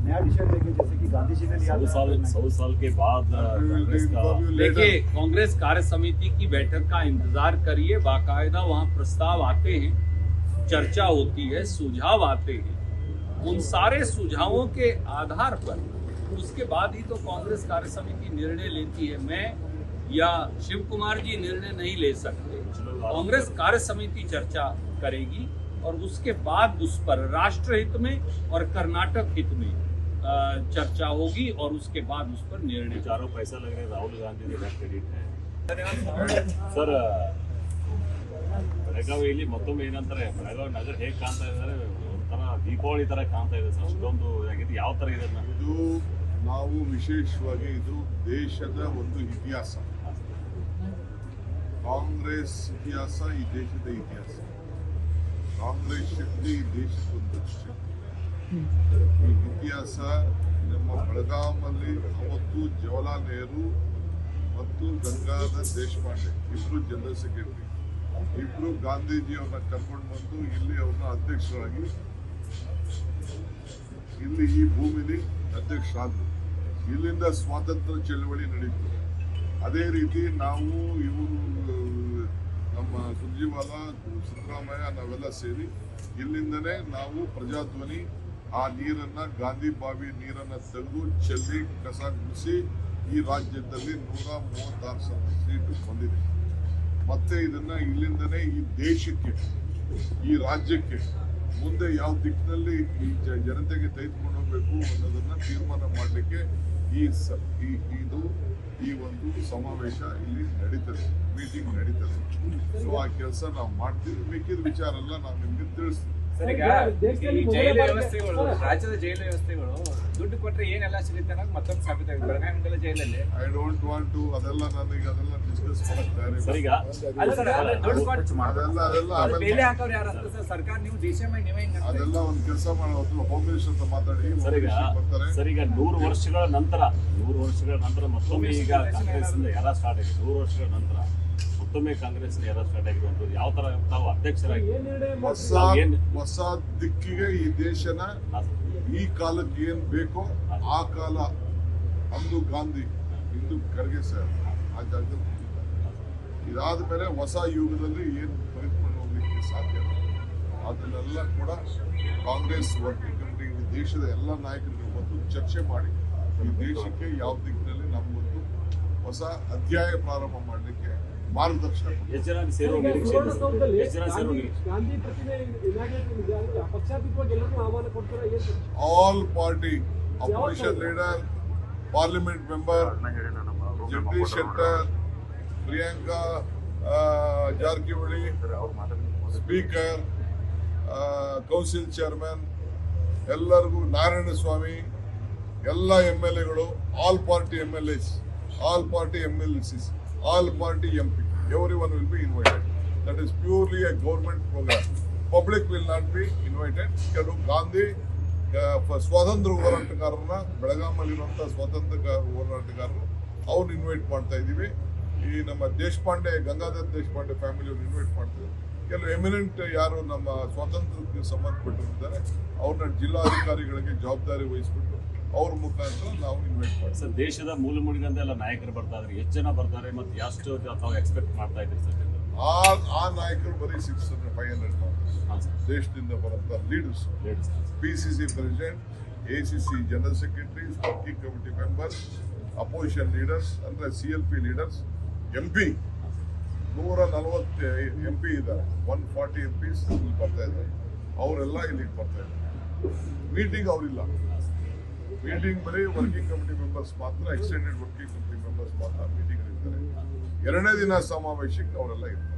नया डिसीजन लेंगे, जैसे कि गांधी जी ने लिया 100 साल के बाद कांग्रेस का। देखिए, कांग्रेस कार्य समिति की बैठक का इंतजार करिए। बाकायदा वहाँ प्रस्ताव आते हैं, चर्चा होती है, सुझाव आते हैं। उन सारे सुझावों के आधार पर उसके बाद ही तो कांग्रेस कार्य समिति निर्णय लेती है। मैं या शिव कुमार जी निर्णय नहीं ले सकते। कांग्रेस कार्य समिति चर्चा करेगी और उसके बाद उस पर राष्ट्र हित में और कर्नाटक हित में चर्चा होगी और उसके बाद उस पर निर्णय। चारों पैसा लग रहे राहुल गांधी का क्रेडिट है ಸರ್. ಬೆಳಗಾವಿಯಲ್ಲಿ ಮತ್ತೊಮ್ಮೆ ಏನಂತಾರೆ, ಬೆಳಗಾವಿ ನಗರ ಹೇಗೆ ಕಾಣ್ತಾ ಇದ್ದಾರೆ, ಒಂಥರ ದೀಪಾವಳಿ ತರ ಕಾಣ್ತಾ ಇದೆ ಸರ್. ಅಷ್ಟೊಂದು ಆಗಿದೆ. ಯಾವ ತರ ಇದೆ ಇದು ನಾವು ವಿಶೇಷವಾಗಿ ಇದು ದೇಶದ ಒಂದು ಇತಿಹಾಸ. ಕಾಂಗ್ರೆಸ್ ಇತಿಹಾಸ ಈ ದೇಶದ ಇತಿಹಾಸ. ಕಾಂಗ್ರೆಸ್ ಶಕ್ತಿ ಈ ದೇಶಕ್ಕೊಂದು ಶಕ್ತಿ. ಈ ಇತಿಹಾಸ ನಮ್ಮ ಬೆಳಗಾಮಲ್ಲಿ ಅವತ್ತು ಜವಾಹರ್ಲಾಲ್ ನೆಹರು ಮತ್ತು ಗಂಗಾಧರ್ ದೇಶಪಾಂಡೆ ಇಬ್ರು ಜನರಲ್ ಸೆಕ್ರೆಟರಿ, ಇಬ್ರು ಗಾಂಧೀಜಿಯವ್ರನ್ನ ಕರ್ಕೊಂಡು ಬಂದು ಇಲ್ಲಿ ಅವ್ರನ್ನ ಅಧ್ಯಕ್ಷರಾಗಿ ಇಲ್ಲಿ ಈ ಭೂಮಿಲಿ ಅಧ್ಯಕ್ಷರಾದ್ರು. ಇಲ್ಲಿಂದ ಸ್ವಾತಂತ್ರ್ಯ ಚಳವಳಿ ನಡೀತು. ಅದೇ ರೀತಿ ನಾವು ಇವರು ನಮ್ಮ ಸುರ್ಜಿವಾಲ, ಸಿದ್ದರಾಮಯ್ಯ ನಾವೆಲ್ಲ ಸೇರಿ ಇಲ್ಲಿಂದನೇ ನಾವು ಪ್ರಜಾಧ್ವನಿ ಆ ನೀರನ್ನ, ಗಾಂಧಿ ಬಾವಿ ನೀರನ್ನ ತೆಗೆದು ಚೆಲ್ಲಿ ಕಸ ಗುಡಿಸಿ ಈ ರಾಜ್ಯದಲ್ಲಿ 136 ಸೀಟು ಬಂದಿದೆ. ಮತ್ತೆ ಇದನ್ನ ಇಲ್ಲಿಂದನೇ ಈ ದೇಶಕ್ಕೆ, ಈ ರಾಜ್ಯಕ್ಕೆ ಮುಂದೆ ಯಾವ ದಿಕ್ಕಿನಲ್ಲಿ ಈ ಜನತೆಗೆ ತೆಗೆದುಕೊಂಡು ಹೋಗ್ಬೇಕು ಅನ್ನೋದನ್ನ ತೀರ್ಮಾನ ಮಾಡಲಿಕ್ಕೆ ಈ ಒಂದು ಸಮಾವೇಶ ಇಲ್ಲಿ ನಡೀತದೆ, ಮೀಟಿಂಗ್ ನಡೀತದೆ. ಸೊ ಆ ಕೆಲಸ ನಾವು ಮಾಡ್ತೀವಿ. ಮಿಕ್ಕಿದ ವಿಚಾರ ಎಲ್ಲ ನಾವು ನಿಮ್ಗೆ ತಿಳಿಸ್ತೀವಿ. ಜೈಲು ವ್ಯವಸ್ಥೆಗಳು, ರಾಜ್ಯದ ಜೈಲು ವ್ಯವಸ್ಥೆಗಳು ದುಡ್ಡು ಕೊಟ್ಟರೆ ಏನೆಲ್ಲ ಸಿಗುತ್ತೆ ಅನ್ನೋದು ಮತ್ತೊಂದು ಸಾಬೀತಾಗಿದೆ. ಬೆಳಗಾವಿ ಜೈಲಲ್ಲಿ ಐ ಡೋಂಟ್ ವಾಂಟ್ ಟು ಅದೆಲ್ಲ ನನಗೆ ಅದೆಲ್ಲ ಡಿಸ್ಕಸ್ ಮಾಡಕ್ಕೆ ಸರ್. ಈಗ ದುಡ್ಡು ಕೊಟ್ಟು ಅದೆಲ್ಲ ಬೇಲೆ ಹಾಕೋರು ಯಾರು ಅಂತ ಸರ್? ಸರ್ಕಾರ ನೀವು ದೇಶಮಯ ನೀವೇ ಅದೆಲ್ಲ ಒಂದು ಕೆಲಸ ಮಾಡೋ ಹೋಮ್ ಮಿನಿಸ್ಟರ್ ಅಂತ ಮಾತಾಡಿ ಬರ್ತಾರೆ. ಸರ್, ಈಗ 100 ವರ್ಷಗಳ ನಂತರ ಮತ್ತೊಮ್ಮೆ ಈಗ ಕಾಂಗ್ರೆಸ್ ಎರ ಸ್ಟಾರ್ಟ್ ಆಗಿದೆ. 100 ವರ್ಷಗಳ ನಂತರ ಮತ್ತೊಮ್ಮೆ ಕಾಂಗ್ರೆಸ್ ಎರ ಸ್ಟಾರ್ಟ್ ಆಗಿರುವಂತದ್ದು ಯಾವ ತರ ತಾವು ಅಧ್ಯಕ್ಷರಾಗಿ ಹೊಸ ದಿಕ್ಕಿಗೆ ಈ ದೇಶನ ಈ ಕಾಲಕ್ಕೆ ಏನ್ ಬೇಕೋ ಆ ಕಾಲ, ಅಂದು ಗಾಂಧಿ ಇಂದು ಖರ್ಗೆ ಸರ್ ಆ ಜಾಗದಲ್ಲಿ ಇದಾದ ಮೇಲೆ ಹೊಸ ಯುಗದಲ್ಲಿ ಏನ್ ತೆಗೆದುಕೊಂಡು ಹೋಗ್ಲಿಕ್ಕೆ ಸಾಧ್ಯ ಅದನ್ನೆಲ್ಲ ಕೂಡ ಕಾಂಗ್ರೆಸ್ ವರ್ಕಿಂಗ್ ಕಮಿಟಿ ದೇಶದ ಎಲ್ಲ ನಾಯಕರಿಗೆ ಬಂದು ಚರ್ಚೆ ಮಾಡಿ ಈ ದೇಶಕ್ಕೆ ಯಾವ ದಿಕ್ಕಿನಲ್ಲಿ ನಮಗೊಂದು ಹೊಸ ಅಧ್ಯಾಯ ಪ್ರಾರಂಭ ಮಾಡಲಿಕ್ಕೆ ಮಾರ್ಗದರ್ಶನ. All party opposition leader, parliament member Jagadish Shettar, Priyanka Jarkiholi, speaker, council chairman, ಎಲ್ಲರಿಗೂ ನಾರಾಯಣ ಸ್ವಾಮಿ, ಎಲ್ಲ MLAಗಳು, all party MLAs, all party MLCs, all party MP, everyone will be invited. That is purely a government program. Public will not be invited. ಕೆಲವು ಗಾಂಧಿ ಸ್ವಾತಂತ್ರ್ಯ ಹೋರಾಟಗಾರರನ್ನ, ಬೆಳಗಾಮಲ್ಲಿರುವಂತಹ ಸ್ವಾತಂತ್ರ್ಯ ಹೋರಾಟಗಾರರು ಅವ್ರನ್ನ invite ಮಾಡ್ತಾ ಇದ್ದೀವಿ. ಈ ನಮ್ಮ ದೇಶಪಾಂಡೆ, ಗಂಗಾಧರ್ ದೇಶಪಾಂಡೆ ಫ್ಯಾಮಿಲಿಯವ್ರು ಇನ್ವೈಟ್ ಮಾಡ್ತೀವಿ. ಕೆಲವು ಎಮಿನೆಂಟ್ ಯಾರು ನಮ್ಮ ಸ್ವಾತಂತ್ರ್ಯಕ್ಕೆ ಸಂಬಂಧಪಟ್ಟಿರ್ತಾರೆ ಅವ್ರನ್ನ ಜಿಲ್ಲಾಧಿಕಾರಿಗಳಿಗೆ ಜವಾಬ್ದಾರಿ ವಹಿಸ್ಬಿಟ್ಟು ಅವ್ರ ಮುಖಾಂತರ ನಾವು ಇನ್ವೈಟ್ ಮಾಡ್ತೀವಿ. ಸರ್, ದೇಶದ ಮೂಲೆಮೂಲೆಗಳಿಂದ ಎಲ್ಲ ನಾಯಕರು ಬರ್ತಾ ಇದ್ದಾರೆ. ಎಷ್ಟು ಜನ ಬರ್ತಾರೆ ಮತ್ತು ಎಷ್ಟು ತಾವು ಎಕ್ಸ್ಪೆಕ್ಟ್ ಮಾಡ್ತಾ ಇದ್ದೀರಿ ಸರ್? ಆ ನಾಯಕರು ಬರೀ 600-500 ದೇಶದಿಂದ ಬರುವಂತ leaders, PCC president, ACC general secretaries, working committee members, opposition leaders ಅಂದ್ರೆ CLP ಲೀಡರ್ಸ್, MP 140 MP ಇದ್ದಾರೆ, 140 MPs ಇಲ್ಲಿ ಬರ್ತಾ ಇದ್ದಾರೆ. ಅವರೆಲ್ಲ ಇಲ್ಲಿಗೆ ಬರ್ತಾ ಇದ್ದಾರೆ. ಮೀಟಿಂಗ್ ಅವರಿಲ್ಲ, ಮೀಟಿಂಗ್ ಬರೀ ವರ್ಕಿಂಗ್ ಕಮಿಟಿ ಮೆಂಬರ್ಸ್ ಮಾತ್ರ, ಎಕ್ಸ್ಟೆಂಡೆಡ್ ವರ್ಕಿಂಗ್ ಕಮಿಟಿ ಮೆಂಬರ್ಸ್ ಮಾತ್ರ ಮೀಟಿಂಗ್ ಇರ್ತಾರೆ. 2ನೇ ದಿನ ಸಮಾವೇಶಕ್ಕೆ ಅವರೆಲ್ಲ ಇರ್ತಾರೆ.